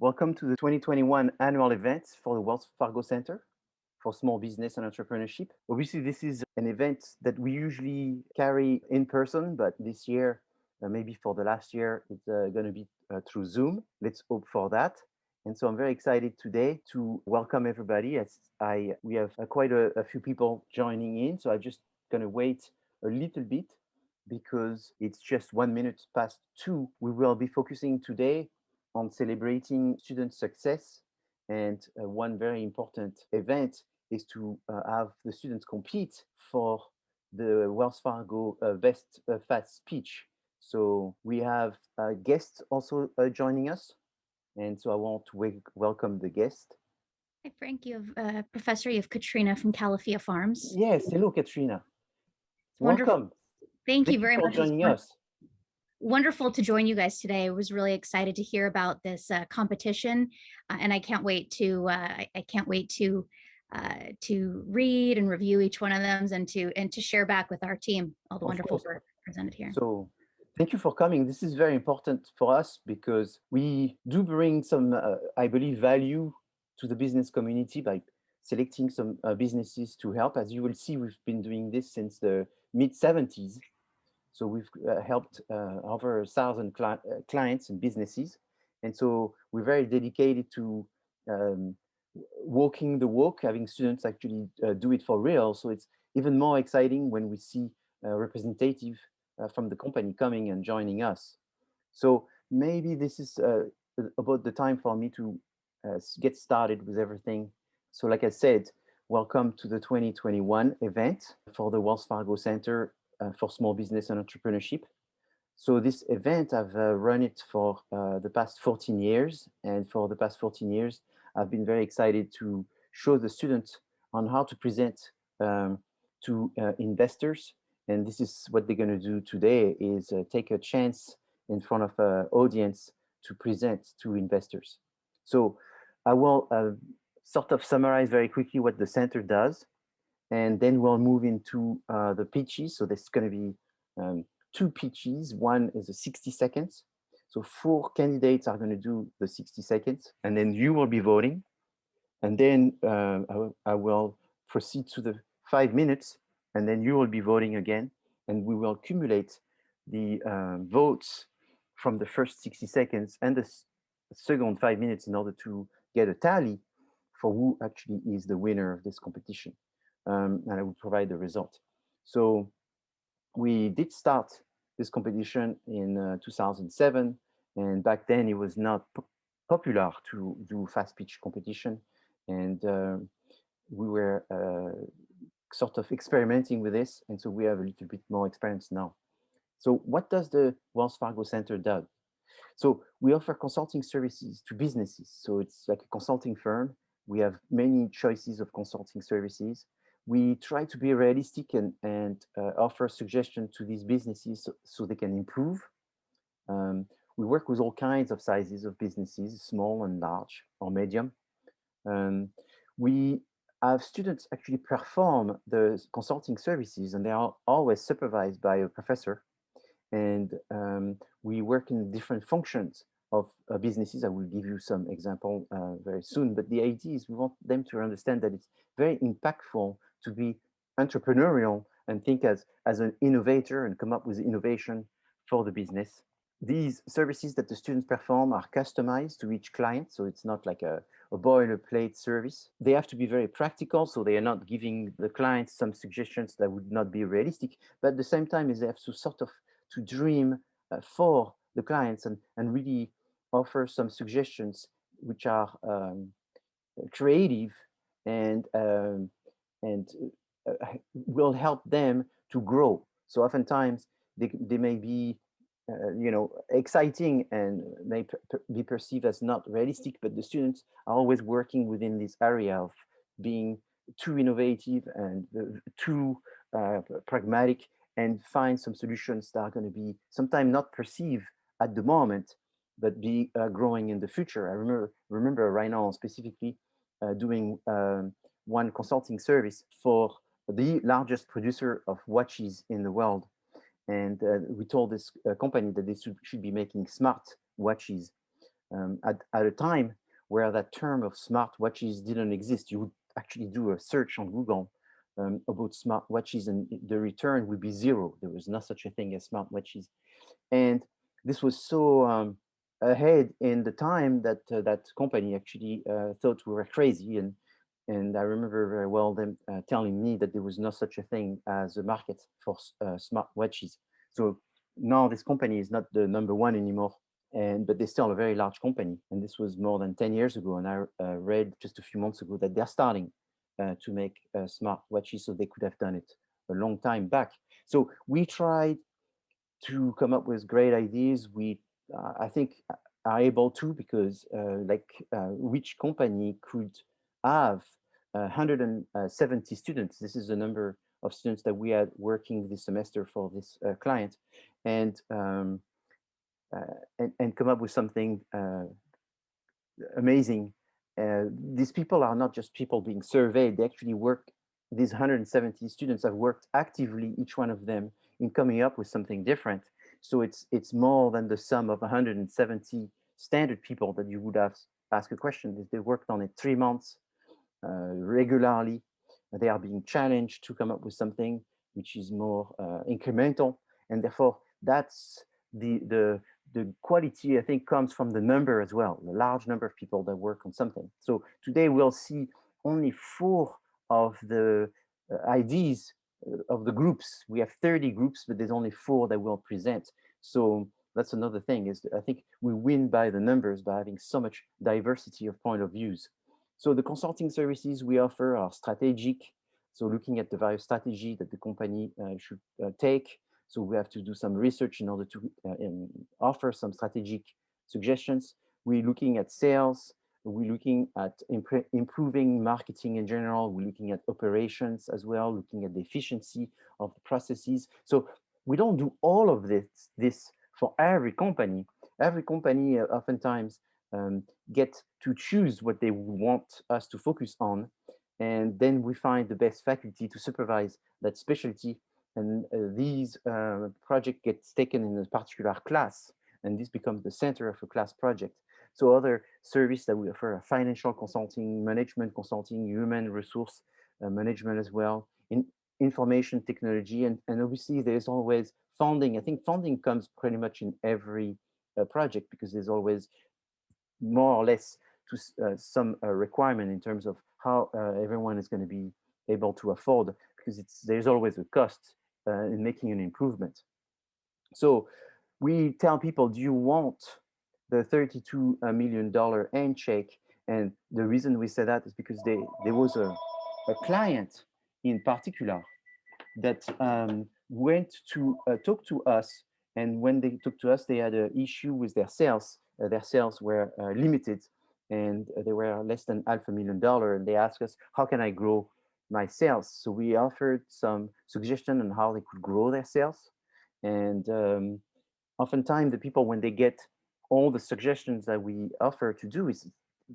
Welcome to the 2021 annual event for the Wells Fargo Center for Small Business and Entrepreneurship. Obviously, this is an event that we usually carry in person, but this year, maybe for the last year, it's going to be through Zoom. Let's hope for that. And so I'm very excited today to welcome everybody. We have quite a few people joining in, so I'm just going to wait a little bit because it's just 1 minute past 2. We will be focusing today on celebrating student success. And one very important event is to have the students compete for the Wells Fargo Best Fast Speech. So we have guests also joining us. And so I want to welcome the guest. Hi, Frank. You have Professor, you have Katrina from Calafia Farms. Yes, hello, Katrina. It's wonderful. Welcome. Thank you Thank you very for much. It's joining us. wonderful to join you guys today. I was really excited to hear about this competition, and I can't wait to read and review each one of them and to share back with our team all the Of wonderful course. work presented here. So thank you for coming. This is very important for us because we do bring some, I believe, value to the business community by selecting some businesses to help. As you will see, we've been doing this since the mid-70s. So we've helped over 1,000 clients and businesses. And so we're very dedicated to walking the walk, having students actually do it for real. So it's even more exciting when we see a representative from the company coming and joining us. So maybe this is about the time for me to get started with everything. So like I said, welcome to the 2021 event for the Wells Fargo Center for Small Business and Entrepreneurship. So this event, I've run it for the past 14 years. And for the past 14 years, I've been very excited to show the students on how to present to investors. And this is what they're going to do today is take a chance in front of an audience to present to investors. So I will sort of summarize very quickly what the center does. And then we'll move into the pitches. So there's going to be 2 pitches. One is a 60 seconds. So 4 candidates are going to do the 60 seconds, and then you will be voting. And then I will proceed to the 5 minutes, and then you will be voting again. And we will accumulate the votes from the first 60 seconds and the second 5 minutes in order to get a tally for who actually is the winner of this competition. And I will provide the result. So we did start this competition in 2007, and back then it was not popular to do fast pitch competition, and we were sort of experimenting with this, and so we have a little bit more experience now. So what does the Wells Fargo Center do? So we offer consulting services to businesses. So it's like a consulting firm. We have many choices of consulting services. We try to be realistic and offer suggestions to these businesses so they can improve. We work with all kinds of sizes of businesses, small and large or medium. We have students actually perform the consulting services, and they are always supervised by a professor. And we work in different functions of businesses. I will give you some example very soon, but the idea is we want them to understand that it's very impactful to be entrepreneurial and think as an innovator and come up with innovation for the business. These services that the students perform are customized to each client, so it's not like a boilerplate service. They have to be very practical, so they are not giving the clients some suggestions that would not be realistic, but at the same time is they have to sort of to dream for the clients and really offer some suggestions which are creative and will help them to grow. So oftentimes they may be exciting and may be perceived as not realistic, but the students are always working within this area of being too innovative and too pragmatic and find some solutions that are going to be sometimes not perceived at the moment, but be growing in the future. I remember right now specifically doing one consulting service for the largest producer of watches in the world. And we told this company that they should be making smart watches. at a time where that term of smartwatches didn't exist. You would actually do a search on Google about smartwatches, and the return would be zero. There was not such a thing as smartwatches, and this was so ahead in the time that that company actually thought we were crazy. And I remember very well them telling me that there was no such a thing as a market for smartwatches. So now this company is not the number one anymore, and but they're still a very large company. And this was more than 10 years ago. And I read just a few months ago that they're starting to make smartwatches, so they could have done it a long time back. So we tried to come up with great ideas. We, I think, are able to, because which company could have 170 students? This is the number of students that we had working this semester for this client, and, um, and come up with something amazing. These people are not just people being surveyed, they actually work, these 170 students have worked actively, each one of them, in coming up with something different. So it's more than the sum of 170 standard people that you would have asked a question. They worked on it 3 months regularly. They are being challenged to come up with something which is more incremental, and therefore that's the quality, I think, comes from the number as well, the large number of people that work on something. So today we'll see only 4 of the ideas of the groups. We have 30 groups, but there's only 4 that will present. So that's another thing, is I think we win by the numbers by having so much diversity of point of views. So the consulting services we offer are strategic. So looking at the various strategy that the company should take. So we have to do some research in order to offer some strategic suggestions. We're looking at sales. We're looking at improving marketing in general. We're looking at operations as well, looking at the efficiency of the processes. So we don't do all of this for every company. Every company oftentimes get to choose what they want us to focus on. And then we find the best faculty to supervise that specialty. And these project gets taken in a particular class, and this becomes the center of a class project. So other service that we offer are financial consulting, management consulting, human resource management as well, in information technology, and obviously there's always funding. I think funding comes pretty much in every project, because there's always more or less to some requirement in terms of how everyone is going to be able to afford, because there's always a cost in making an improvement. So we tell people, do you want the $32 million handshake? And the reason we say that is because there was a client in particular that went to talk to us. And when they talked to us, they had an issue with their sales. Their sales were limited, and they were less than $500,000. And they asked us, how can I grow my sales? So we offered some suggestion on how they could grow their sales. And oftentimes the people, when they get all the suggestions that we offer to do, it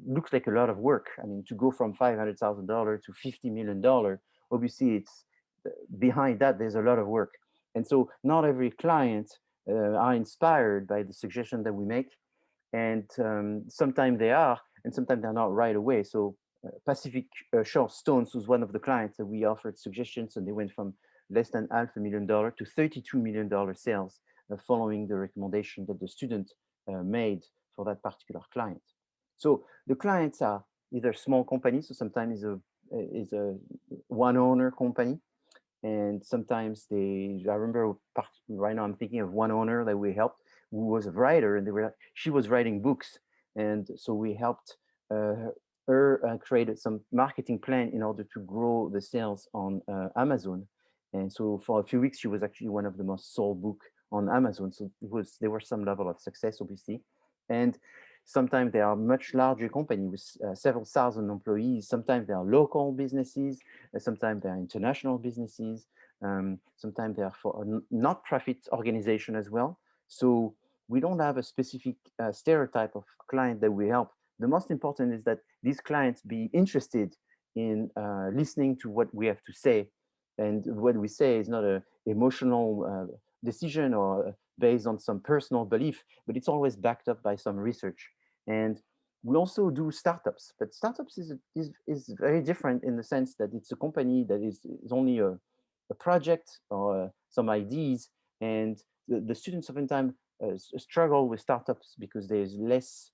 looks like a lot of work. I mean, to go from $500,000 to $50 million, obviously it's behind that, there's a lot of work. And so not every client are inspired by the suggestion that we make. And sometimes they are, and sometimes they're not right away. So Pacific Shore Stones was one of the clients that we offered suggestions, and they went from less than $500,000 to $32 million sales following the recommendation that the student made for that particular client. So the clients are either small companies, so sometimes is a one owner company, and sometimes I remember right now I'm thinking of one owner that we helped, who was a writer, and she was writing books, and so we helped her create some marketing plan in order to grow the sales on Amazon. And so for a few weeks, she was actually one of the most sold book on Amazon. So there was some level of success, obviously. And sometimes they are much larger company with several thousand employees. Sometimes they are local businesses. Sometimes they are international businesses. Sometimes they are for a not-profit organization as well. So we don't have a specific stereotype of client that we help. The most important is that these clients be interested in listening to what we have to say. And what we say is not an emotional decision or based on some personal belief, but it's always backed up by some research. And we also do startups, but startups is very different in the sense that it's a company that is only a project or some ideas, and the students oftentimes struggle with startups because there's less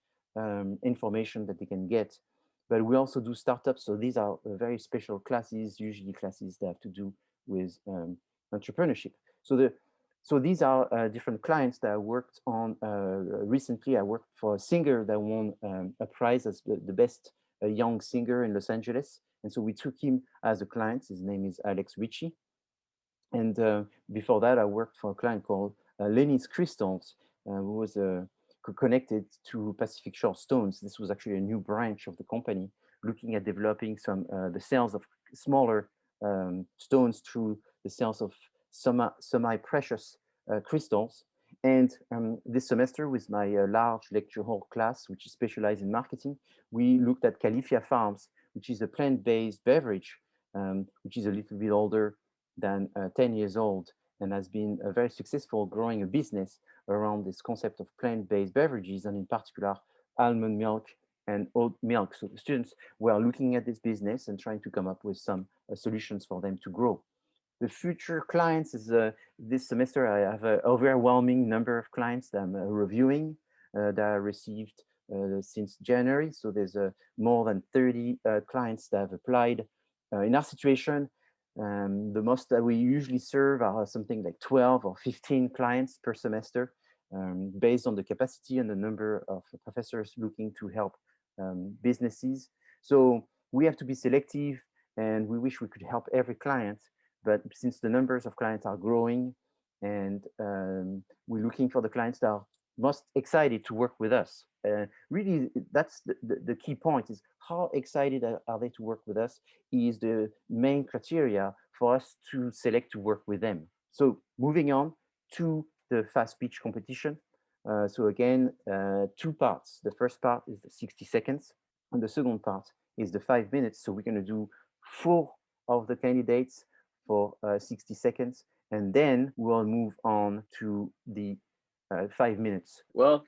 information that they can get. But we also do startups, so these are very special classes, usually classes that have to do with entrepreneurship. So these are different clients that I worked on. Recently, I worked for a singer that won a prize as the best young singer in Los Angeles. And so we took him as a client. His name is Alex Ritchie. And before that, I worked for a client called Lenny's Crystals, who was connected to Pacific Shore Stones. This was actually a new branch of the company, looking at developing the sales of smaller stones through the sales of semi-precious crystals. And this semester, with my large lecture hall class, which is specialized in marketing, we looked at Califia Farms, which is a plant-based beverage, which is a little bit older than 10 years old, and has been very successful growing a business around this concept of plant-based beverages, and in particular, almond milk and oat milk. So the students were looking at this business and trying to come up with some solutions for them to grow. The future clients is this semester, I have an overwhelming number of clients that I'm reviewing that I received since January. So there's more than 30 clients that have applied. In our situation, the most that we usually serve are something like 12 or 15 clients per semester, based on the capacity and the number of professors looking to help businesses. So we have to be selective, and we wish we could help every client. But since the numbers of clients are growing, and we're looking for the clients that are most excited to work with us. Really, that's the key point, is how excited are they to work with us is the main criteria for us to select to work with them. So moving on to the fast pitch competition. So again, two parts. The first part is the 60 seconds, and the second part is the 5 minutes. So we're going to do 4 of the candidates for 60 seconds, and then we'll move on to the 5 minutes. Well,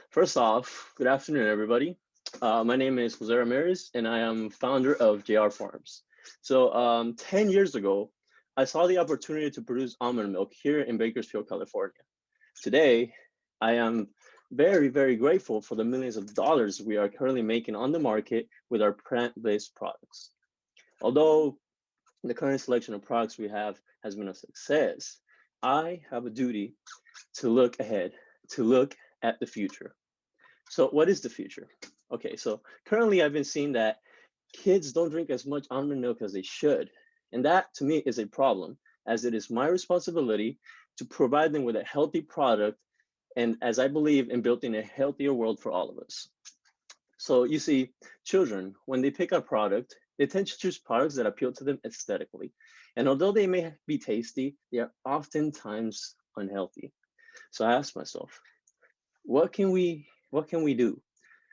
first off, good afternoon, everybody. My name is Jose Ramirez, and I am founder of JR Farms. So 10 years ago, I saw the opportunity to produce almond milk here in Bakersfield, California. Today, I am very, very grateful for the millions of dollars we are currently making on the market with our plant-based products. Although the current selection of products we have has been a success, I have a duty to look ahead, to look at the future. So what is the future? Okay, so currently I've been seeing that kids don't drink as much almond milk as they should. And that to me is a problem, as it is my responsibility to provide them with a healthy product, and as I believe in building a healthier world for all of us. So you see, children, when they pick a product, they tend to choose products that appeal to them aesthetically. And although they may be tasty, they are oftentimes unhealthy. So I asked myself, what can we do?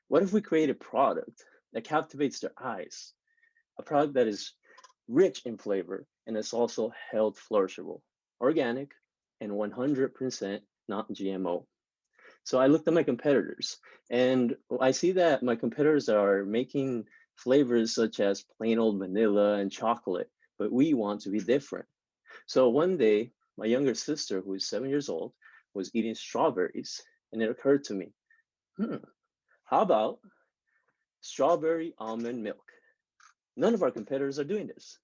What if we create a product that captivates their eyes? A product that is rich in flavor and is also health flourishable, organic, and 100% not GMO. So I looked at my competitors, and I see that my competitors are making flavors such as plain old vanilla and chocolate, but we want to be different. So one day, my younger sister, who is 7 years old, was eating strawberries, and it occurred to me, how about strawberry almond milk? None of our competitors are doing this.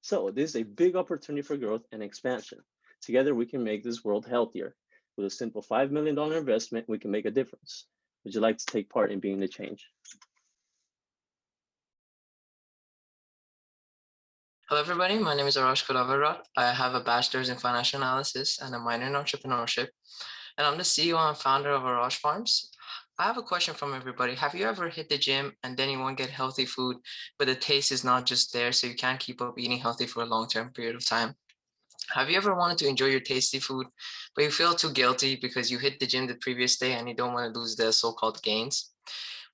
So this is a big opportunity for growth and expansion. Together, we can make this world healthier. With a simple $5 million investment, we can make a difference. Would you like to take part in being the change? Hello, everybody. My name is Arash Kulavarot. I have a bachelor's in financial analysis and a minor in entrepreneurship. And I'm the CEO and founder of Arash Farms. I have a question from everybody. Have you ever hit the gym and then you want to get healthy food, but the taste is not just there, so you can't keep up eating healthy for a long-term period of time? Have you ever wanted to enjoy your tasty food, but you feel too guilty because you hit the gym the previous day and you don't want to lose the so-called gains?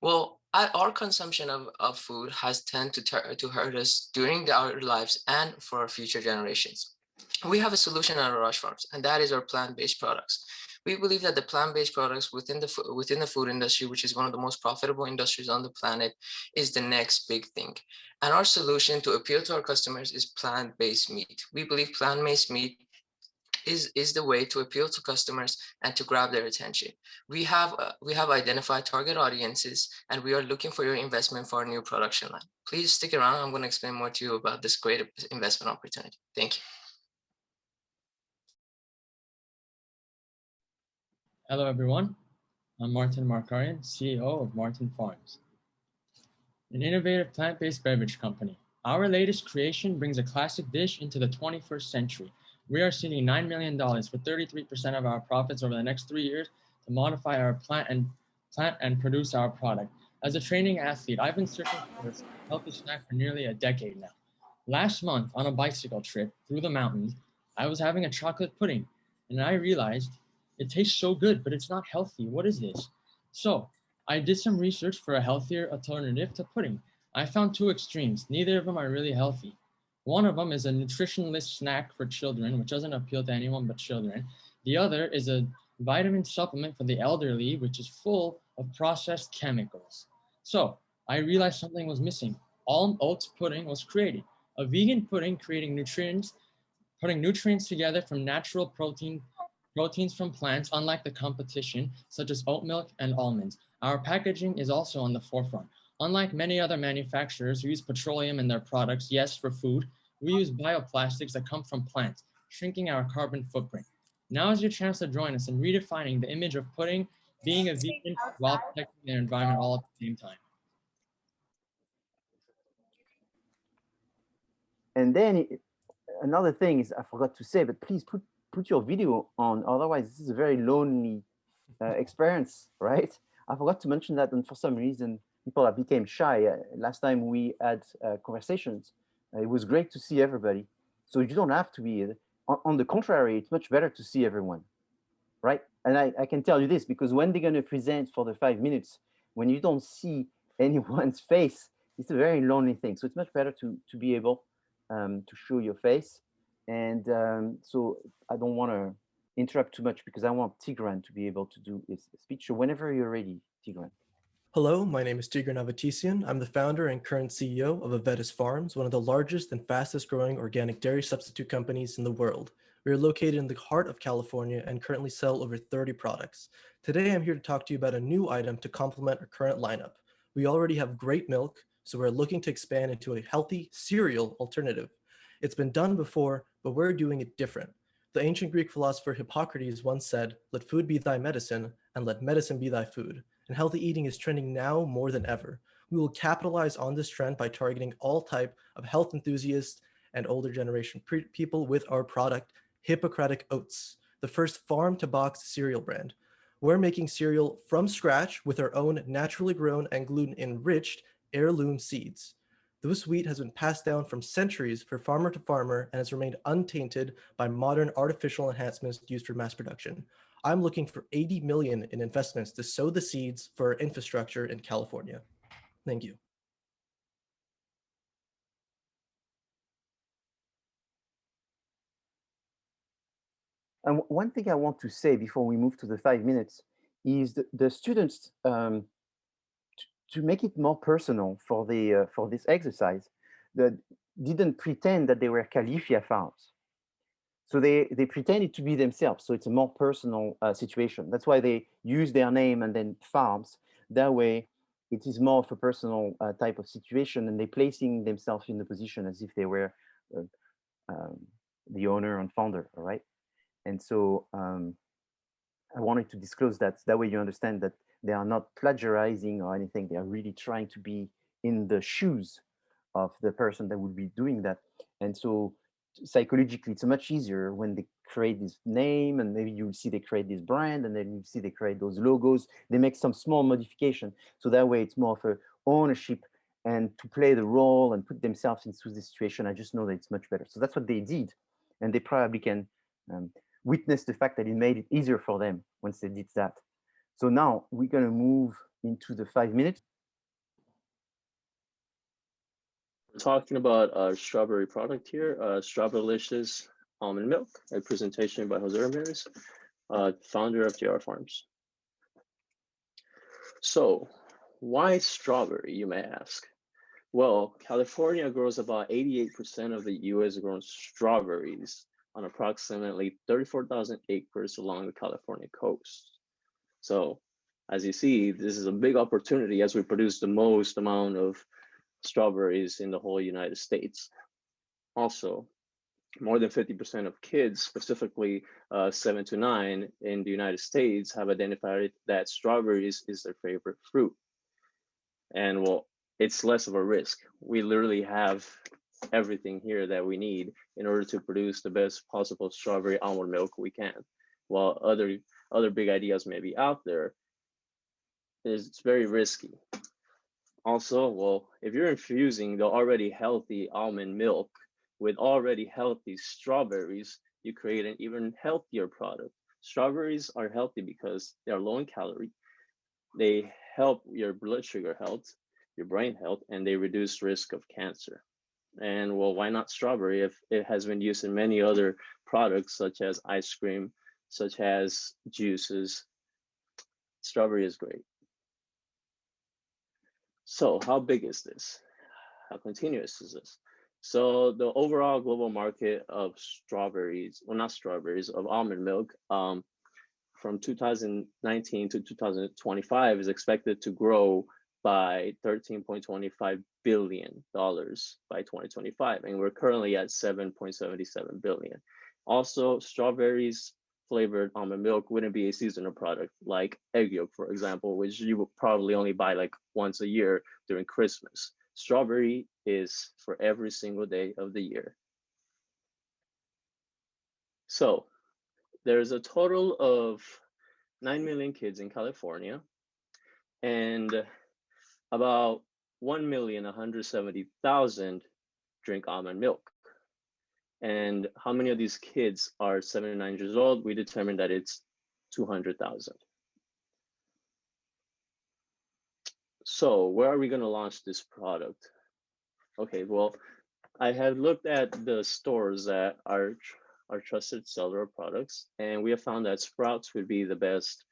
Well, our consumption of food has tended to hurt us during our lives and for our future generations. We have a solution at Rush Farms, and that is our plant-based products. We believe that the plant-based products within the food industry, which is one of the most profitable industries on the planet, is the next big thing. And our solution to appeal to our customers is plant-based meat. We believe plant-based meat is the way to appeal to customers and to grab their attention. We have identified target audiences, and we are looking for your investment for our new production line. Please stick around. I'm going to explain more to you about this great investment opportunity. Thank you. Hello, everyone. I'm Martin Markarian, CEO of Martin Farms, an innovative plant-based beverage company. Our latest creation brings a classic dish into the 21st century. We are seeking $9 million for 33% of our profits over the next 3 years to modify our plant and produce our product. As a training athlete, I've been searching for a healthy snack for nearly a decade now. Last month, on a bicycle trip through the mountains, I was having a chocolate pudding, and I realized it tastes so good, but it's not healthy. What is this? So I did some research for a healthier alternative to pudding. I found two extremes. Neither of them are really healthy. One of them is a nutritionless snack for children, which doesn't appeal to anyone but children. The other is a vitamin supplement for the elderly, which is full of processed chemicals. So I realized something was missing. All oats pudding was created. A vegan pudding putting nutrients together from natural proteins from plants, unlike the competition, such as oat milk and almonds. Our packaging is also on the forefront. Unlike many other manufacturers who use petroleum in their products, yes, for food, we use bioplastics that come from plants, shrinking our carbon footprint. Now is your chance to join us in redefining the image of pudding, being a vegan while protecting the environment all at the same time. And then another thing is I forgot to say, but please put your video on. Otherwise, this is a very lonely experience, right? I forgot to mention that, and for some reason, people became shy. Last time we had conversations, it was great to see everybody. So you don't have to be. On the contrary, it's much better to see everyone, right? And I can tell you this, because when they're going to present for the 5 minutes, when you don't see anyone's face, it's a very lonely thing. So it's much better to be able to show your face. And so I don't want to interrupt too much because I want Tigran to be able to do his speech. So whenever you're ready, Tigran. Hello, my name is Tigran Avatisian. I'm the founder and current CEO of Avetis Farms, one of the largest and fastest growing organic dairy substitute companies in the world. We are located in the heart of California and currently sell over 30 products. Today, I'm here to talk to you about a new item to complement our current lineup. We already have great milk, so we're looking to expand into a healthy cereal alternative. It's been done before, but we're doing it different. The ancient Greek philosopher Hippocrates once said, "Let food be thy medicine, and let medicine be thy food." And healthy eating is trending now more than ever. We will capitalize on this trend by targeting all type of health enthusiasts and older generation people with our product, Hippocratic Oats, the first farm-to-box cereal brand. We're making cereal from scratch with our own naturally grown and gluten-enriched heirloom seeds. This wheat has been passed down from centuries for farmer to farmer and has remained untainted by modern artificial enhancements used for mass production. I'm looking for 80 million in investments to sow the seeds for our infrastructure in California. Thank you. And one thing I want to say before we move to the 5 minutes is the students, to make it more personal for this exercise, that didn't pretend that they were Califia farms. So they pretended to be themselves. So it's a more personal situation. That's why they use their name and then farms. That way, it is more of a personal type of situation, and they're placing themselves in the position as if they were the owner and founder, all right? And so I wanted to disclose that. That way you understand that they are not plagiarizing or anything. They are really trying to be in the shoes of the person that would be doing that. And so psychologically, it's much easier when they create this name, and maybe you'll see they create this brand, and then you see they create those logos. They make some small modification. So that way it's more of a ownership and to play the role and put themselves into the situation. I just know that it's much better. So that's what they did. And they probably can witness the fact that it made it easier for them once they did that. So now we're going to move into the 5 minutes. We're talking about our strawberry product here, Strawberrylicious Almond Milk, a presentation by Jose Ramirez, founder of JR Farms. So why strawberry, you may ask? Well, California grows about 88% of the US grown strawberries on approximately 34,000 acres along the California coast. So as you see, this is a big opportunity as we produce the most amount of strawberries in the whole United States. Also, more than 50% of kids, specifically 7 to 9 in the United States, have identified that strawberries is their favorite fruit. And well, it's less of a risk. We literally have everything here that we need in order to produce the best possible strawberry almond milk we can. While other big ideas may be out there, it's very risky. Also, well, if you're infusing the already healthy almond milk with already healthy strawberries, you create an even healthier product. Strawberries are healthy because they are low in calorie. They help your blood sugar health, your brain health, and they reduce risk of cancer. And well, why not strawberry if it has been used in many other products such as ice cream, such as juices? Strawberry is great. So how big is this? How continuous is this? So the overall global market of strawberries, well, not strawberries, of almond milk from 2019 to 2025 is expected to grow by $13.25 billion by 2025. And we're currently at 7.77 billion. Also, strawberries flavored almond milk wouldn't be a seasonal product like egg yolk, for example, which you would probably only buy like once a year during Christmas. Strawberry is for every single day of the year. So there's a total of 9 million kids in California, and about 1,170,000 drink almond milk. And how many of these kids are 7 to 9 years old? We determined that it's 200,000. So where are we going to launch this product? Okay, well, I have looked at the stores that are trusted seller of products, and we have found that Sprouts would be the best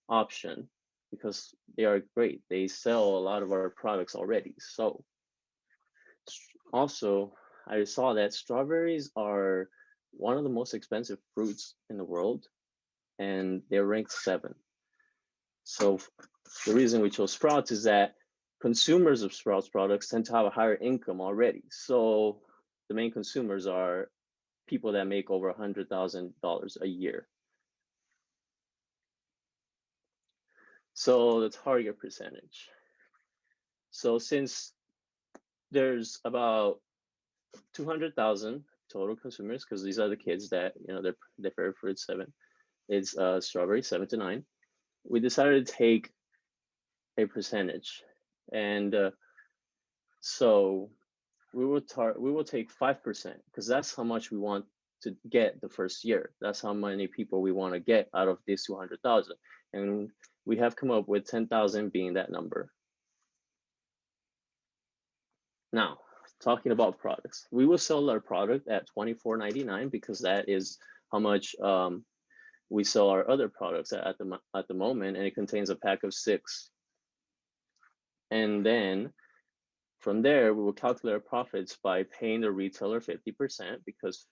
option because they are great. They sell a lot of our products already. So also, I saw that strawberries are one of the most expensive fruits in the world, and they're ranked 7. So the reason we chose Sprouts is that consumers of Sprouts products tend to have a higher income already. So the main consumers are people that make over $100,000 a year. So the target percentage. So since there's about 200,000 total consumers, because these are the kids that, you know, their favorite fruit 7 is strawberry, 7 to 9. We decided to take a percentage, and so we will take 5% because that's how much we want to get the first year. That's how many people we want to get out of this 200,000, and we have come up with 10,000 being that number. Now, talking about products, we will sell our product at $24.99 because that is how much we sell our other products at the moment, and it contains a pack of 6. And then from there, we will calculate our profits by paying the retailer 50% because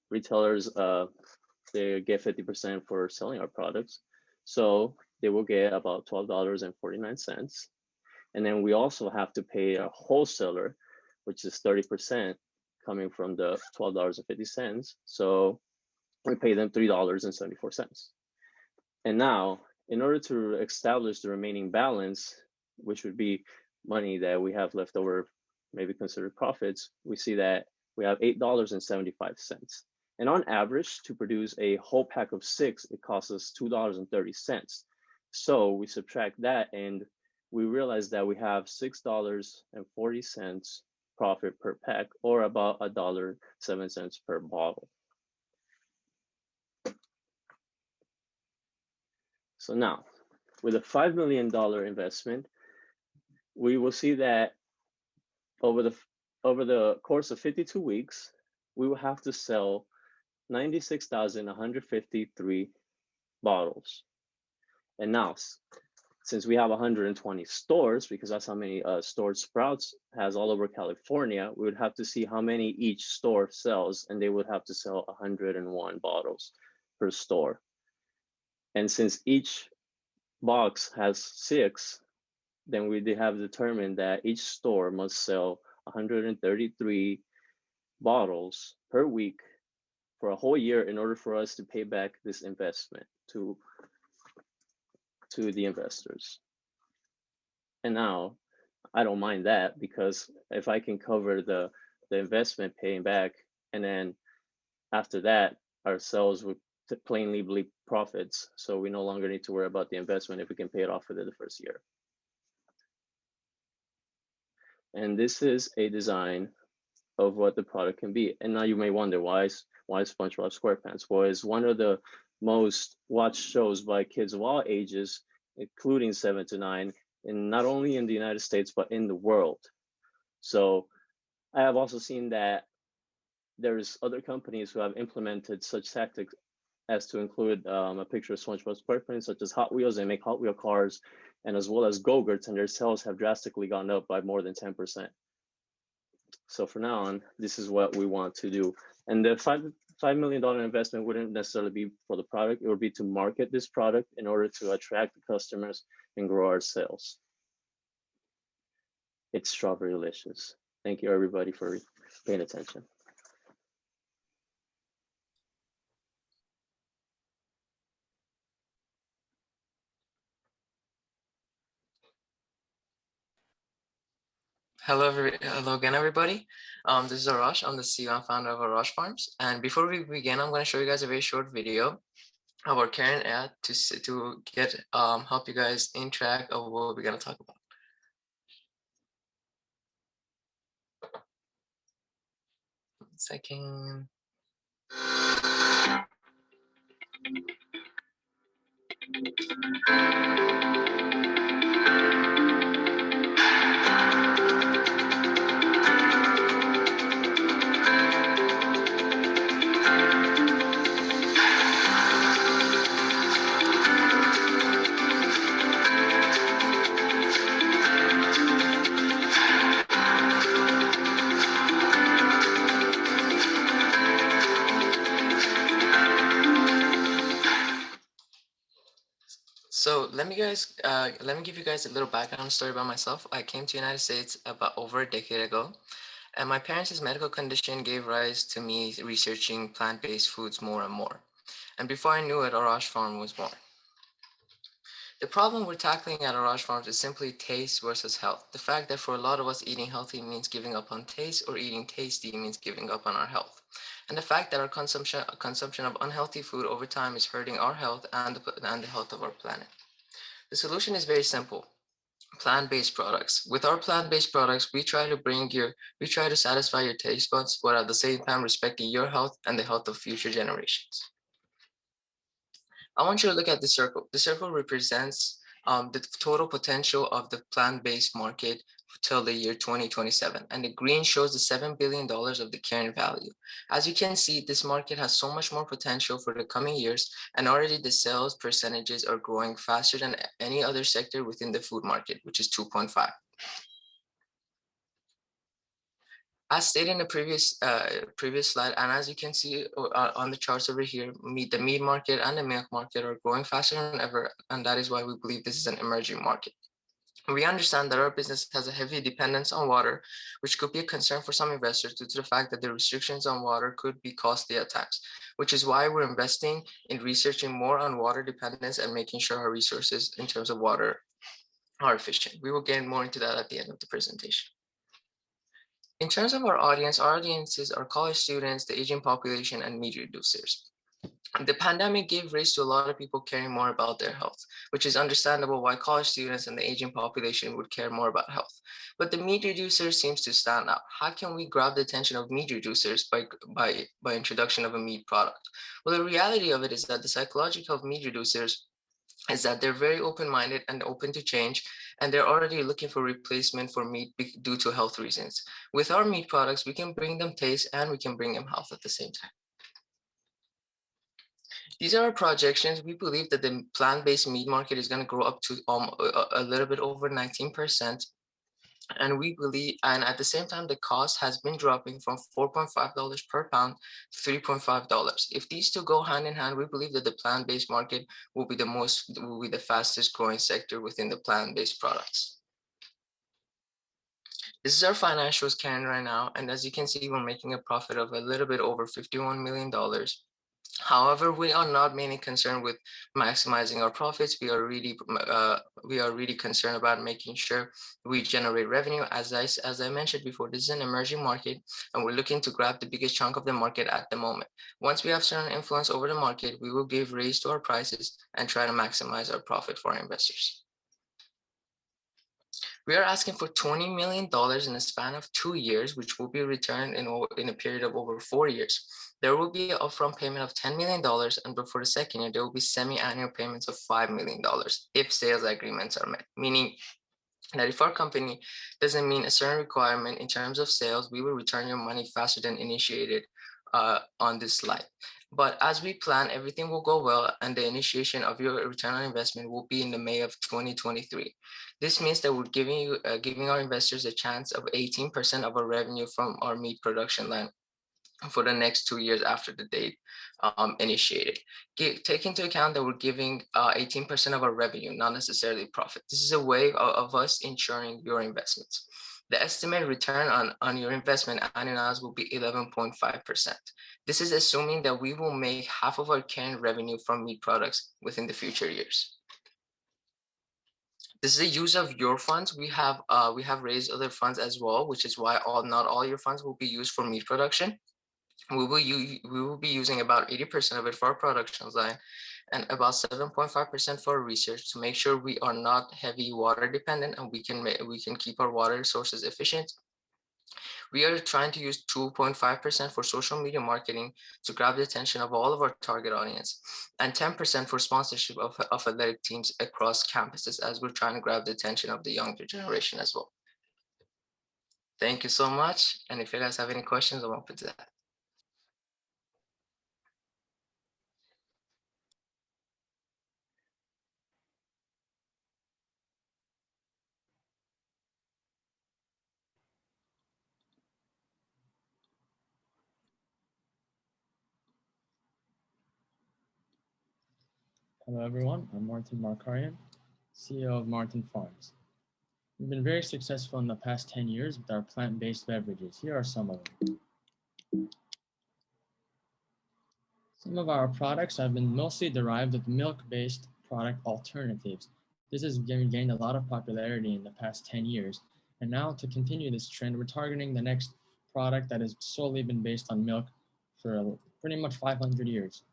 retailers they get 50% for selling our products, so they will get about $12.49. And then we also have to pay a wholesaler, which is 30% coming from the $12.50. So we pay them $3.74. And now, in order to establish the remaining balance, which would be money that we have left over, maybe considered profits, we see that we have $8.75. And on average, to produce a whole pack of 6, it costs us $2.30. So we subtract that and we realize that we have $6.40 profit per pack, or about $1.07 per bottle. So now, with a $5 million investment, we will see that over the course of 52 weeks, we will have to sell 96,153 bottles. And now, since we have 120 stores, because that's how many stores Sprouts has all over California, we would have to see how many each store sells, and they would have to sell 101 bottles per store. And since each box has 6, then we have determined that each store must sell 133 bottles per week for a whole year in order for us to pay back this investment to the investors. And now I don't mind that, because if I can cover the investment paying back, and then after that our sales would plainly be profits, so we no longer need to worry about the investment if we can pay it off within the first year. And this is a design of what the product can be. And now you may wonder, why SpongeBob SquarePants? Well, it's one of the most watched shows by kids of all ages, including 7 to 9, and not only in the United States, but in the world. So I have also seen that there's other companies who have implemented such tactics as to include a picture of SpongeBob SquarePants, such as Hot Wheels. They make Hot Wheel cars, and as well as Go-Gurts, and their sales have drastically gone up by more than 10%. So from now on, this is what we want to do. And the $5 million investment wouldn't necessarily be for the product. It would be to market this product in order to attract the customers and grow our sales. It's strawberry delicious. Thank you, everybody, for paying attention. Hello again, everybody. This is Arash. I'm the CEO and founder of Arash Farms. And before we begin, I'm going to show you guys a very short video of our current ad to get help you guys in track of what we're going to talk about. One second. So let me give you guys a little background story about myself. I came to the United States about over a decade ago, and my parents' medical condition gave rise to me researching plant-based foods more and more. And before I knew it, Arash Farm was born. The problem we're tackling at Arash Farms is simply taste versus health. The fact that for a lot of us, eating healthy means giving up on taste, or eating tasty means giving up on our health. And the fact that our consumption of unhealthy food over time is hurting our health and the health of our planet. The solution is very simple: plant-based products. With our plant-based products, we try to satisfy your taste buds, but at the same time respecting your health and the health of future generations. I want you to look at the circle. The circle represents the total potential of the plant-based market till the year 2027. And the green shows the $7 billion of the current value. As you can see, this market has so much more potential for the coming years, and already the sales percentages are growing faster than any other sector within the food market, which is 2.5. As stated in the previous slide, and as you can see on the charts over here, the meat market and the milk market are growing faster than ever, and that is why we believe this is an emerging market. We understand that our business has a heavy dependence on water, which could be a concern for some investors due to the fact that the restrictions on water could be costly at times, which is why we're investing in researching more on water dependence and making sure our resources in terms of water are efficient. We will get more into that at the end of the presentation. In terms of our audiences are college students, the aging population, and meat reducers. The pandemic gave rise to a lot of people caring more about their health, which is understandable why college students and the aging population would care more about health. But the meat reducer seems to stand out. How can we grab the attention of meat reducers by introduction of a meat product? Well, the reality of it is that the psychology of meat reducers is that they're very open-minded and open to change, and they're already looking for replacement for meat due to health reasons. With our meat products, we can bring them taste and we can bring them health at the same time. These are our projections. We believe that the plant-based meat market is going to grow up to a little bit over 19%. And we believe, and at the same time, the cost has been dropping from $4.5 per pound to $3.5. If these two go hand in hand, we believe that the plant-based market will be the fastest growing sector within the plant-based products. This is our financials, Karen, right now. And as you can see, we're making a profit of a little bit over $51 million. However, we are not mainly concerned with maximizing our profits. We are really concerned about making sure we generate revenue. As I mentioned before, this is an emerging market, and we're looking to grab the biggest chunk of the market at the moment. Once we have certain influence over the market, we will give raise to our prices and try to maximize our profit for our investors. We are asking for $20 million in a span of 2 years, which will be returned in a period of over 4 years. There will be an upfront payment of $10 million, and for the second year, there will be semi-annual payments of $5 million if sales agreements are met, meaning that if our company doesn't meet a certain requirement in terms of sales, we will return your money faster than initiated on this slide. But as we plan, everything will go well, and the initiation of your return on investment will be in the May of 2023. This means that we're giving our investors a chance of 18% of our revenue from our meat production line for the next 2 years after the date initiated. Take into account that we're giving 18% of our revenue, not necessarily profit. This is a way of us ensuring your investments. The estimated return on your investment annualized will be 11.5%. This is assuming that we will make half of our current revenue from meat products within the future years. This is a use of your funds. We have raised other funds as well, which is why not all your funds will be used for meat production. We will be using about 80% of it for our production line and about 7.5% for research to make sure we are not heavy water dependent and we can keep our water sources efficient. We are trying to use 2.5% for social media marketing to grab the attention of all of our target audience, and 10% for sponsorship of athletic teams across campuses, as we're trying to grab the attention of the younger generation as well. Thank you so much. And if you guys have any questions, I'm open to that. Hello, everyone. I'm Martin Markarian, CEO of Martin Farms. We've been very successful in the past 10 years with our plant-based beverages. Here are some of them. Some of our products have been mostly derived with milk-based product alternatives. This has gained a lot of popularity in the past 10 years. And now to continue this trend, we're targeting the next product that has solely been based on milk for pretty much 500 years.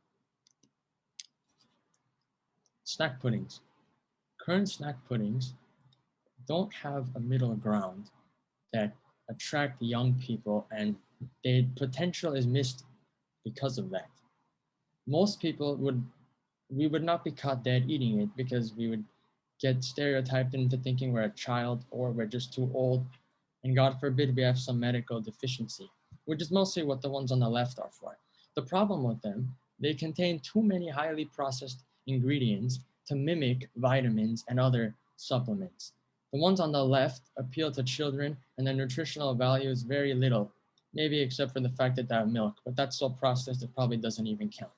Snack puddings. Current snack puddings don't have a middle ground that attract young people, and the potential is missed because of that. Most people we would not be caught dead eating it because we would get stereotyped into thinking we're a child or we're just too old, and God forbid we have some medical deficiency, which is mostly what the ones on the left are for. The problem with them, they contain too many highly processed ingredients to mimic vitamins and other supplements. The ones on the left appeal to children, and their nutritional value is very little, maybe except for the fact that they have milk, but that's so processed it probably doesn't even count.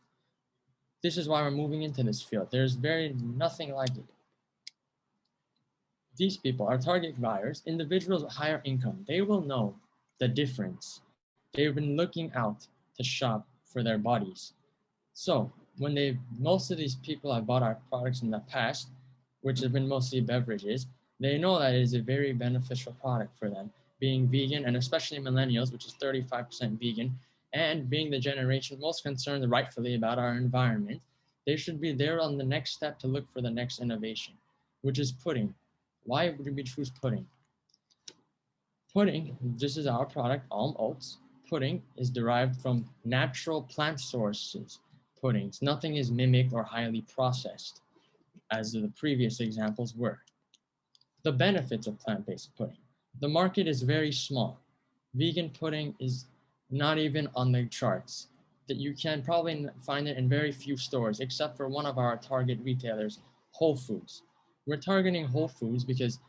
This is why we're moving into this field. There's nothing like it. These people, our target buyers, individuals with higher income, they will know the difference. They've been looking out to shop for their bodies. So when most of these people have bought our products in the past, which have been mostly beverages, they know that it is a very beneficial product for them. Being vegan, and especially millennials, which is 35% vegan, and being the generation most concerned rightfully about our environment, they should be there on the next step to look for the next innovation, which is pudding. Why would we choose pudding? Pudding, this is our product, almond oats. Pudding is derived from natural plant sources. Puddings. Nothing is mimicked or highly processed, as the previous examples were. The benefits of plant-based pudding. The market is very small. Vegan pudding is not even on the charts. that you can probably find it in very few stores, except for one of our target retailers, Whole Foods. We're targeting Whole Foods because,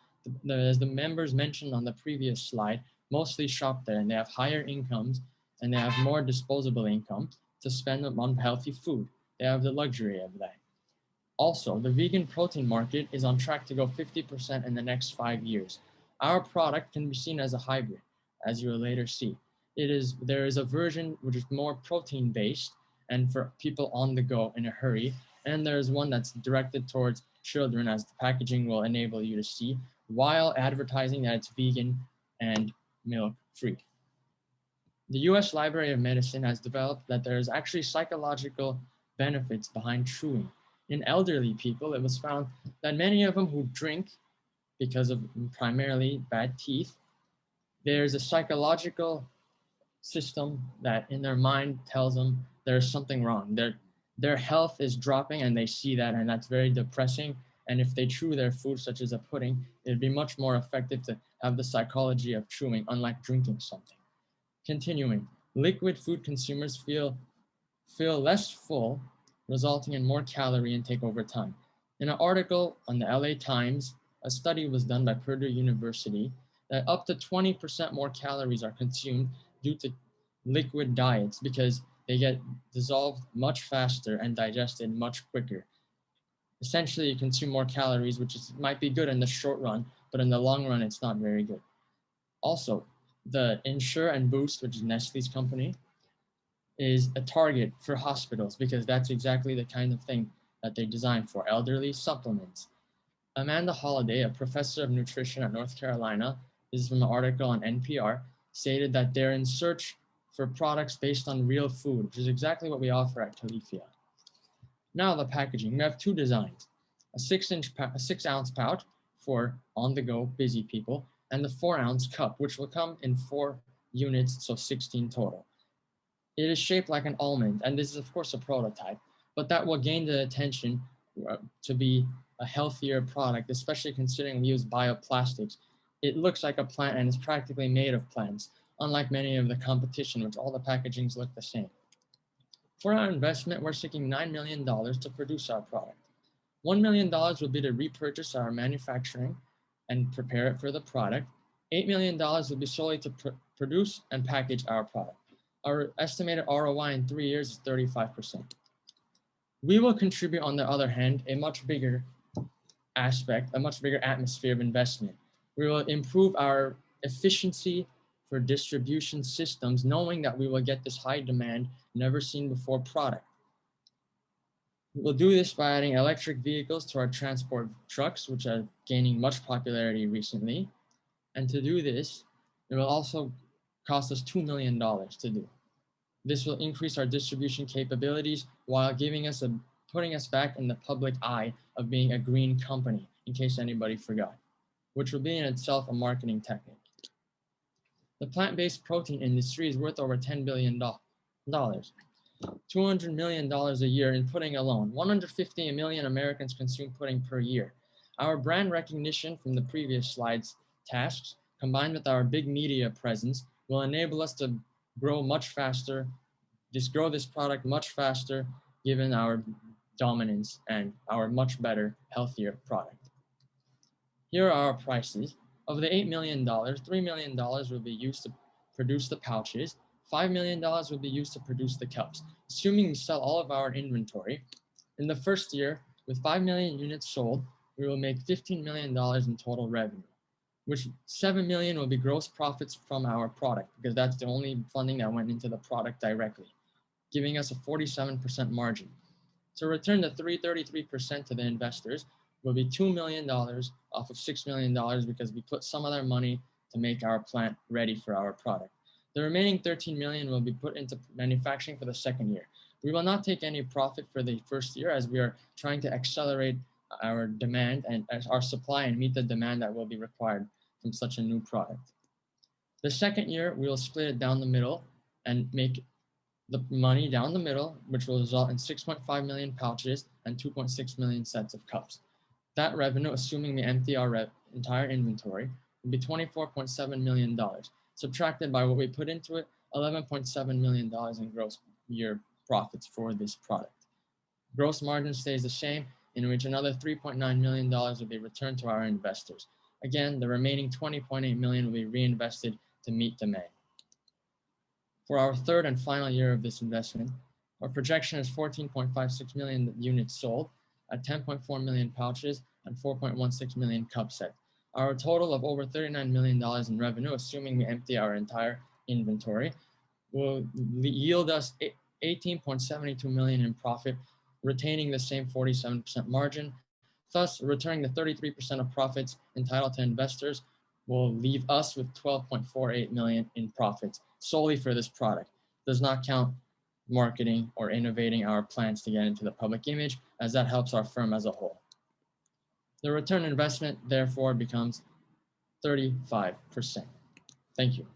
as the members mentioned on the previous slide, mostly shop there and they have higher incomes and they have more disposable income to spend on healthy food. They have the luxury of that. Also, the vegan protein market is on track to go 50% in the next 5 years. Our product can be seen as a hybrid, as you will later see. There is a version which is more protein based and for people on the go in a hurry. And there's one that's directed towards children, as the packaging will enable you to see, while advertising that it's vegan and milk free. The US Library of Medicine has developed that there is actually psychological benefits behind chewing. In elderly people, it was found that many of them who drink because of primarily bad teeth, there's a psychological system that in their mind tells them there's something wrong. Their health is dropping and they see that, and that's very depressing. And if they chew their food, such as a pudding, it'd be much more effective to have the psychology of chewing, unlike drinking something. Continuing, liquid food consumers feel less full, resulting in more calorie intake over time. In an article on the LA Times, a study was done by Purdue University that up to 20% more calories are consumed due to liquid diets because they get dissolved much faster and digested much quicker. Essentially, you consume more calories, which might be good in the short run, but in the long run, it's not very good. Also, the Ensure and Boost, which is Nestle's company, is a target for hospitals because that's exactly the kind of thing that they design for, elderly supplements. Amanda Holliday, a professor of nutrition at North Carolina, this is from an article on NPR, stated that they're in search for products based on real food, which is exactly what we offer at Califia. Now the packaging, we have two designs, a 6-ounce pouch for on-the-go busy people, and the 4-ounce cup, which will come in 4 units, so 16 total. It is shaped like an almond, and this is of course a prototype, but that will gain the attention to be a healthier product, especially considering we use bioplastics. It looks like a plant and is practically made of plants, unlike many of the competition, which all the packagings look the same. For our investment, we're seeking $9 million to produce our product. $1 million will be to repurchase our manufacturing and prepare it for the product. $8 million will be solely to produce and package our product. Our estimated ROI in 3 years is 35%. We will contribute, on the other hand, a much bigger aspect, a much bigger atmosphere of investment. We will improve our efficiency for distribution systems, knowing that we will get this high demand, never seen before product. We'll do this by adding electric vehicles to our transport trucks, which are gaining much popularity recently. And to do this, it will also cost us $2 million to do. This will increase our distribution capabilities while putting us back in the public eye of being a green company, in case anybody forgot, which will be in itself a marketing technique. The plant-based protein industry is worth over $10 billion, $200 million a year in pudding alone. 150 million Americans consume pudding per year. Our brand recognition from the previous slides tasks, combined with our big media presence, will enable us to grow much faster, grow this product much faster, given our dominance and our much better, healthier product. Here are our prices. Of the $8 million, $3 million will be used to produce the pouches, $5 million will be used to produce the cups. Assuming we sell all of our inventory, in the first year, with 5 million units sold, we will make $15 million in total revenue, which 7 million will be gross profits from our product, because that's the only funding that went into the product directly, giving us a 47% margin. To return the 33% to the investors will be $2 million off of $6 million because we put some of their money to make our plant ready for our product. The remaining 13 million will be put into manufacturing for the second year. We will not take any profit for the first year as we are trying to accelerate our demand and our supply and meet the demand that will be required from such a new product. The second year, we will split it down the middle and make the money down the middle, which will result in 6.5 million pouches and 2.6 million sets of cups. That revenue, assuming we empty our entire inventory, will be $24.7 million. Subtracted by what we put into it, $11.7 million in gross year profits for this product. Gross margin stays the same, in which another $3.9 million will be returned to our investors. Again, the remaining $20.8 million will be reinvested to meet demand. For our third and final year of this investment, our projection is 14.56 million units sold at 10.4 million pouches and 4.16 million cup set. Our total of over $39 million in revenue, assuming we empty our entire inventory, will yield us 18.72 million in profit, retaining the same 47% margin. Thus, returning the 33% of profits entitled to investors will leave us with 12.48 million in profits solely for this product. Does not count marketing or innovating our plans to get into the public image, as that helps our firm as a whole. The return on investment therefore becomes 35%. Thank you.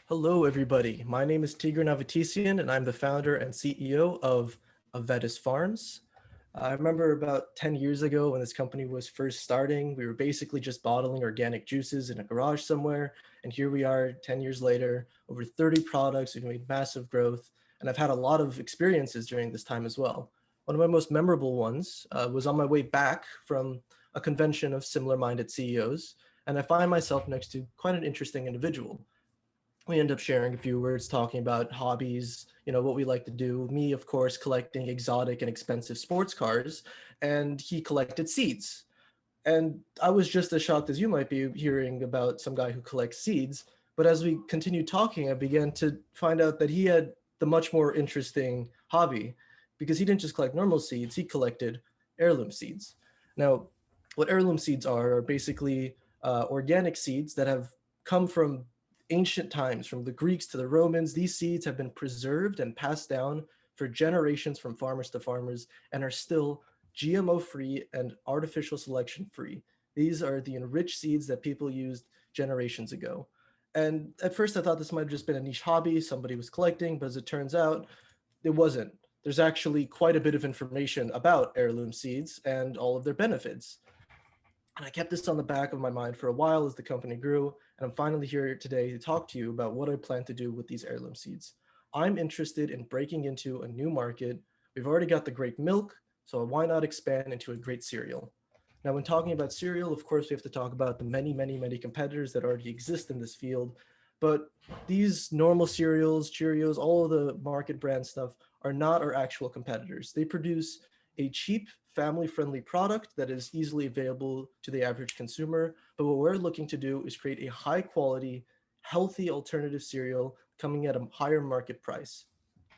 Hello, everybody. My name is Tigran Avatisian, and I'm the founder and CEO of Vetis Farms. I remember about 10 years ago when this company was first starting, we were basically just bottling organic juices in a garage somewhere. And here we are 10 years later, over 30 products, we've made massive growth. And I've had a lot of experiences during this time as well. One of my most memorable ones was on my way back from a convention of similar-minded CEOs. And I find myself next to quite an interesting individual. We end up sharing a few words, talking about hobbies, what we like to do. Me, of course, collecting exotic and expensive sports cars, and he collected seeds. And I was just as shocked as you might be hearing about some guy who collects seeds. But as we continued talking, I began to find out that he had the much more interesting hobby, because he didn't just collect normal seeds, he collected heirloom seeds. Now, what heirloom seeds are basically organic seeds that have come from ancient times, from the Greeks to the Romans. These seeds have been preserved and passed down for generations from farmers to farmers and are still GMO-free and artificial selection-free. These are the enriched seeds that people used generations ago. And at first I thought this might have just been a niche hobby somebody was collecting, but as it turns out, it wasn't. There's actually quite a bit of information about heirloom seeds and all of their benefits. And I kept this on the back of my mind for a while as the company grew, and I'm finally here today to talk to you about what I plan to do with these heirloom seeds. I'm interested in breaking into a new market. We've already got the great milk, so why not expand into a great cereal? Now, when talking about cereal, of course, we have to talk about the many, many, many competitors that already exist in this field. But these normal cereals, Cheerios, all of the market brand stuff are not our actual competitors. They produce a cheap, family-friendly product that is easily available to the average consumer. But what we're looking to do is create a high-quality, healthy alternative cereal coming at a higher market price.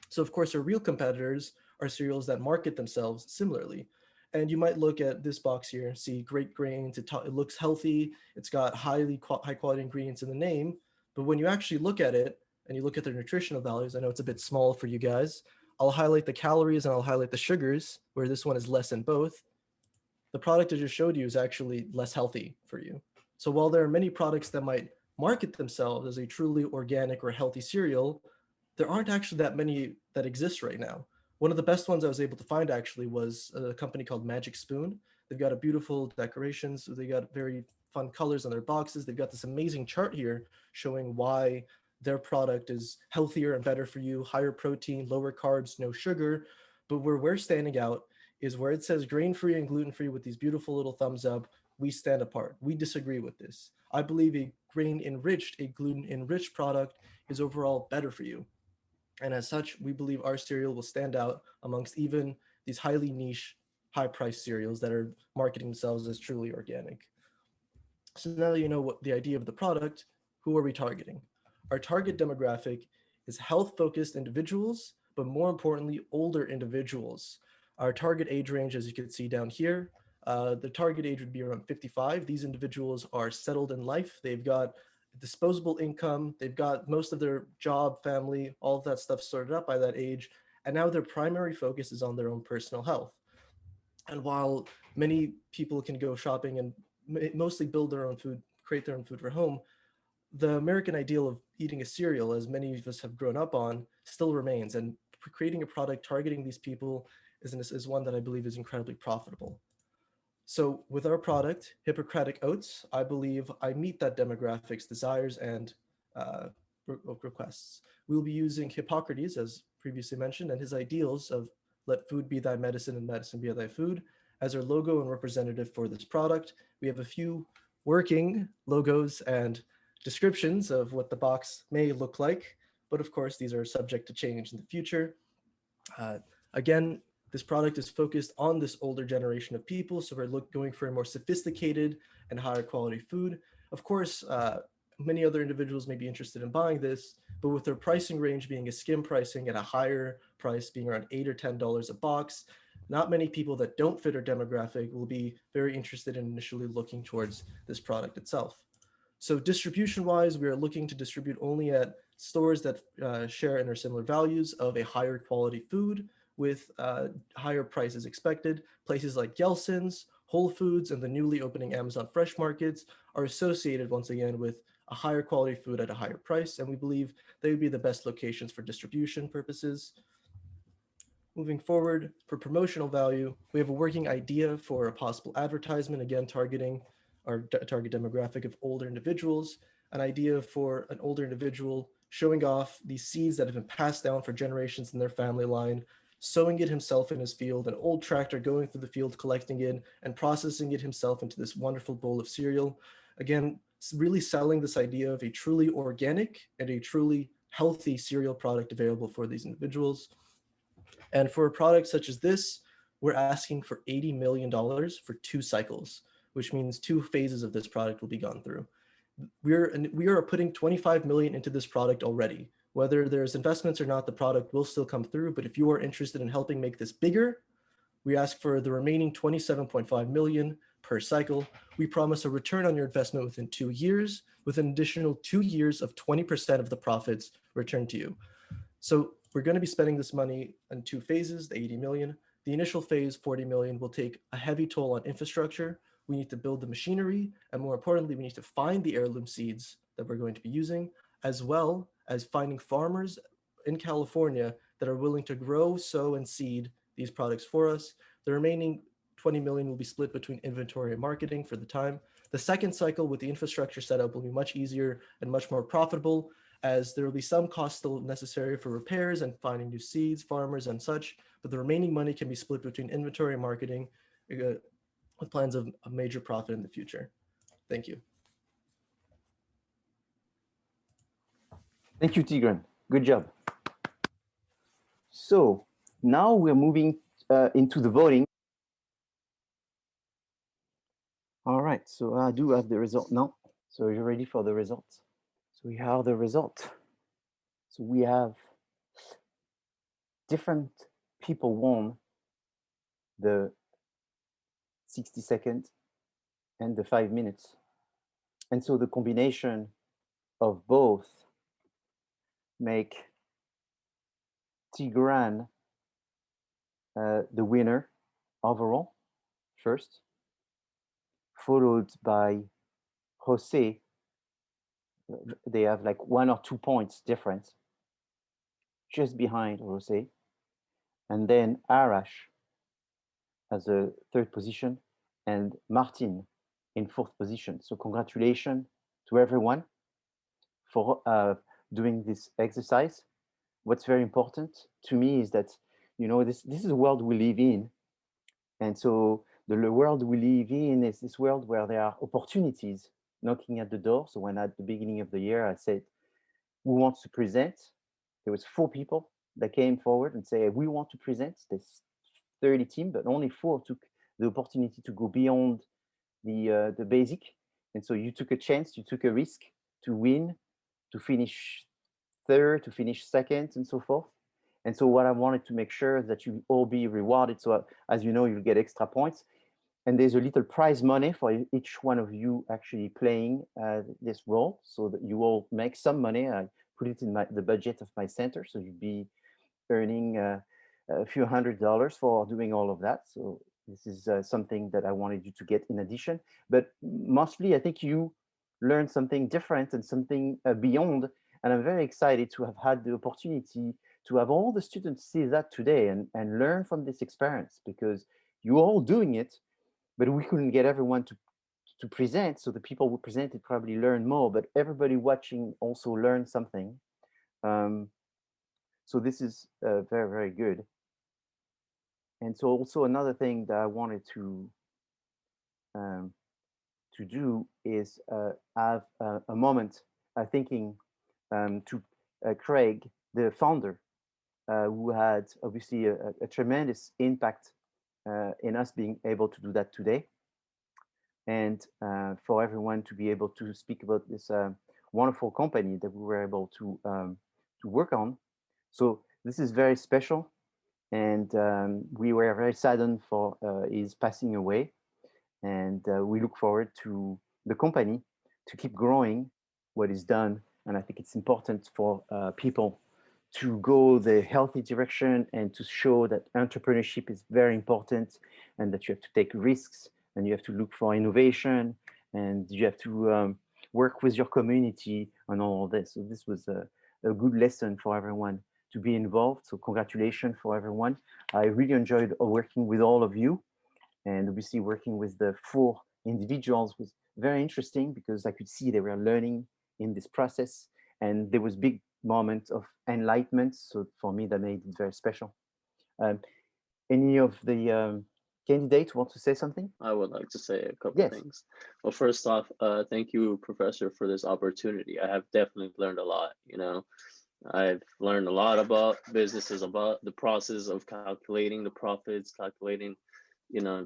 So of course, our real competitors are cereals that market themselves similarly. And you might look at this box here, see great grains, it looks healthy, it's got high-quality ingredients in the name. But when you actually look at it, and you look at their nutritional values, I know it's a bit small for you guys, I'll highlight the calories and I'll highlight the sugars, where this one is less in both. The product I just showed you is actually less healthy for you. So while there are many products that might market themselves as a truly organic or healthy cereal, there aren't actually that many that exist right now. One of the best ones I was able to find actually was a company called Magic Spoon. They've got a beautiful decorations. They got very fun colors on their boxes. They've got this amazing chart here showing why their product is healthier and better for you, higher protein, lower carbs, no sugar. But where we're standing out is where it says grain-free and gluten-free with these beautiful little thumbs up. We stand apart. We disagree with this. I believe a grain-enriched, a gluten-enriched product is overall better for you. And as such, we believe our cereal will stand out amongst even these highly niche, high-priced cereals that are marketing themselves as truly organic. So now that you know what the idea of the product, who are we targeting? Our target demographic is health-focused individuals, but more importantly, older individuals. Our target age range, as you can see down here, the target age would be around 55. These individuals are settled in life. They've got disposable income. They've got most of their job, family, all of that stuff sorted out by that age. And now their primary focus is on their own personal health. And while many people can go shopping and mostly build their own food, create their own food for home, the American ideal of eating a cereal, as many of us have grown up on, still remains. And creating a product targeting these people is one that I believe is incredibly profitable. So with our product, Hippocratic Oats, I believe I meet that demographics desires and requests. We'll be using Hippocrates, as previously mentioned, and his ideals of let food be thy medicine and medicine be thy food as our logo and representative for this product. We have a few working logos and descriptions of what the box may look like, but of course, these are subject to change in the future. Again, this product is focused on this older generation of people, so we're going for a more sophisticated and higher quality food. Of course, many other individuals may be interested in buying this, but with their pricing range being a skim pricing at a higher price being around $8 or $10 a box, not many people that don't fit our demographic will be very interested in initially looking towards this product itself. So distribution-wise, we are looking to distribute only at stores that share in our similar values of a higher quality food with higher prices expected. Places like Gelson's, Whole Foods, and the newly opening Amazon Fresh Markets are associated once again with a higher quality food at a higher price, and we believe they would be the best locations for distribution purposes. Moving forward, for promotional value, we have a working idea for a possible advertisement, again targeting our target demographic of older individuals, an idea for an older individual showing off these seeds that have been passed down for generations in their family line, sowing it himself in his field, an old tractor going through the field, collecting it and processing it himself into this wonderful bowl of cereal. Again, really selling this idea of a truly organic and a truly healthy cereal product available for these individuals. And for a product such as this, we're asking for $80 million for 2 cycles, which means 2 phases of this product will be gone through. We are putting 25 million into this product already. Whether there's investments or not, the product will still come through. But if you are interested in helping make this bigger, we ask for the remaining 27.5 million per cycle. We promise a return on your investment within 2 years, with an additional 2 years of 20% of the profits returned to you. So we're going to be spending this money in 2 phases, the 80 million. The initial phase, 40 million, will take a heavy toll on infrastructure. We need to build the machinery, and more importantly, we need to find the heirloom seeds that we're going to be using, as well as finding farmers in California that are willing to grow, sow, and seed these products for us. The remaining 20 million will be split between inventory and marketing for the time. The second cycle with the infrastructure setup will be much easier and much more profitable, as there will be some costs still necessary for repairs and finding new seeds, farmers, and such, but the remaining money can be split between inventory and marketing with plans of a major profit in the future. Thank you. Thank you, Tigran. Good job. So now we're moving into the voting. All right, so I do have the result now. So you're ready for the results? So we have the result. So we have different people won the 60 seconds and the 5 minutes. And so the combination of both make Tigran the winner overall first, followed by Jose. They have like 1 or 2 points difference, just behind Jose. And then Arash as a 3rd position, and Martin in 4th position. So congratulations to everyone for doing this exercise. What's very important to me is that, you know, this is the world we live in. And so the world we live in is this world where there are opportunities knocking at the door. So when at the beginning of the year, I said, who wants to present? There was 4 people that came forward and say, we want to present. There's 30 team, but only 4 took the opportunity to go beyond the basic. And so you took a chance, you took a risk to win, to finish 3rd, to finish 2nd, and so forth. And so what I wanted to make sure is that you all be rewarded. So as you know, you'll get extra points. And there's a little prize money for each one of you actually playing this role, so that you all make some money. I put it in the budget of my center, so you'll be earning a few $100s for doing all of that. So this is something that I wanted you to get in addition. But mostly, I think you learned something different and something beyond. And I'm very excited to have had the opportunity to have all the students see that today and learn from this experience, because you're all doing it. but we couldn't get everyone to present. So the people who presented probably learned more, but everybody watching also learned something. So this is very, very good. And so also another thing that I wanted to do is have a moment thinking to Craig, the founder, who had obviously a tremendous impact in us being able to do that today. And for everyone to be able to speak about this wonderful company that we were able to work on. So this is very special. And we were very saddened for his passing away. And we look forward to the company to keep growing what is done. And I think it's important for people to go the healthy direction and to show that entrepreneurship is very important and that you have to take risks and you have to look for innovation and you have to work with your community on all of this. So this was a good lesson for everyone to be involved. So congratulations for everyone. I really enjoyed working with all of you. And obviously working with the 4 individuals was very interesting because I could see they were learning in this process. And there was big moment of enlightenment. So for me, that made it very special. Any of the candidates want to say something? I would like to say a couple things. Well, first off, thank you, Professor, for this opportunity. I have definitely learned a lot. You know, I've learned a lot about businesses, about the process of calculating the profits, calculating, you know,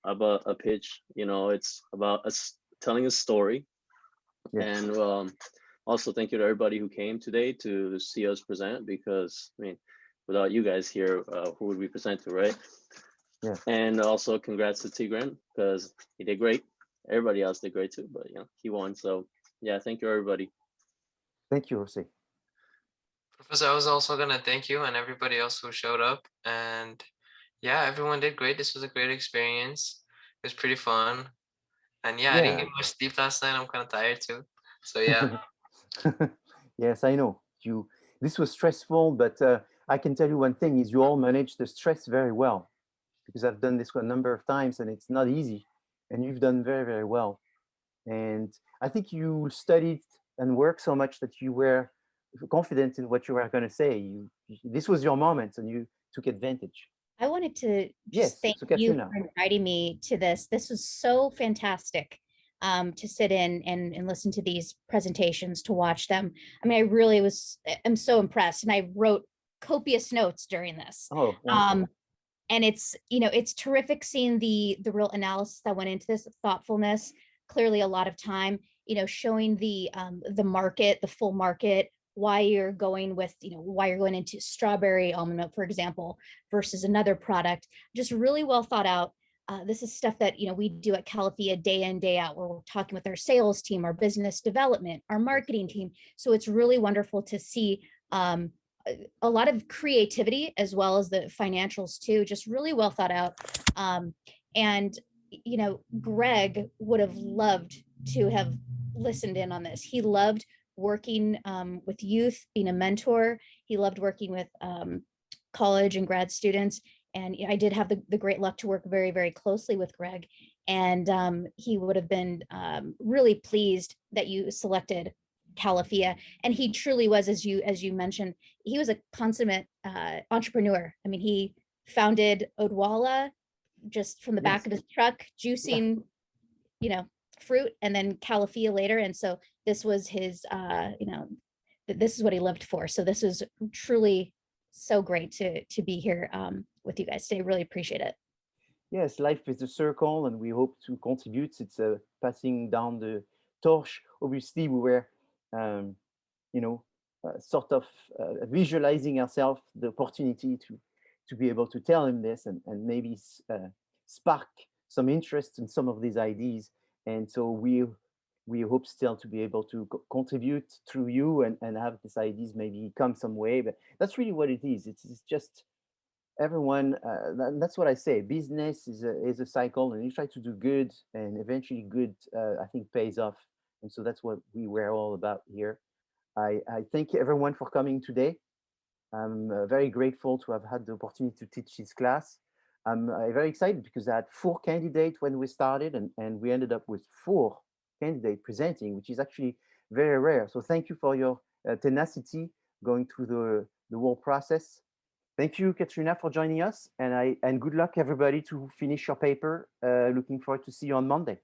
about a pitch. You know, it's about us telling a story. Yes. And also thank you to everybody who came today to see us present, because I mean, without you guys here, who would we present to, right? Yeah. And also congrats to Tigran, because he did great. Everybody else did great too, but you know, he won. So yeah, thank you, everybody. Thank you, Jose. Professor, I was also gonna thank you and everybody else who showed up. And yeah, everyone did great. This was a great experience. It was pretty fun. And yeah, I didn't get much sleep last night. I'm kind of tired too. So yeah. Yes, I know. This was stressful, but I can tell you one thing is you all managed the stress very well, because I've done this a number of times and it's not easy. And you've done very, very well. And I think you studied and worked so much that you were confident in what you were going to say. This was your moment and you took advantage. I wanted to just thank you for inviting me to this. This was so fantastic to sit in and listen to these presentations, to watch them. I mean, I really am so impressed, and I wrote copious notes during this. Oh, and it's, you know, it's terrific seeing the real analysis that went into this, thoughtfulness, clearly a lot of time, you know, showing the market, the full market, why you're going with, you know, why you're going into strawberry almond milk, for example, versus another product, just really well thought out. This is stuff that, you know, we do at Califia day in, day out, where we're talking with our sales team, our business development, our marketing team. So it's really wonderful to see a lot of creativity as well as the financials too, just really well thought out. And, you know, Greg would have loved to have listened in on this. He loved working with youth, being a mentor. He loved working with college and grad students. And I did have the great luck to work very, very closely with Greg. And he would have been really pleased that you selected Califia. And he truly was, as you mentioned, he was a consummate entrepreneur. I mean, he founded Odwalla just from the back of his truck, juicing, you know, fruit, and then Califia later. And so this was his, you know, this is what he lived for. So this is truly so great to be here with you guys today. Really appreciate it. Yes, life is a circle, and we hope to contribute. It's passing down the torch. Obviously, we were, you know, sort of visualizing ourselves the opportunity to be able to tell him this and maybe spark some interest in some of these ideas. And so we hope still to be able to contribute through you and have these ideas maybe come some way. But that's really what it is. It's just everyone. That's what I say. Business is a cycle, and you try to do good, and eventually good, I think, pays off. And so that's what we were all about here. I thank everyone for coming today. I'm very grateful to have had the opportunity to teach this class. I'm very excited because I had 4 candidates when we started, and we ended up with 4 candidates presenting, which is actually very rare. So thank you for your tenacity going through the whole process. Thank you, Katrina, for joining us, and good luck, everybody, to finish your paper. Looking forward to see you on Monday.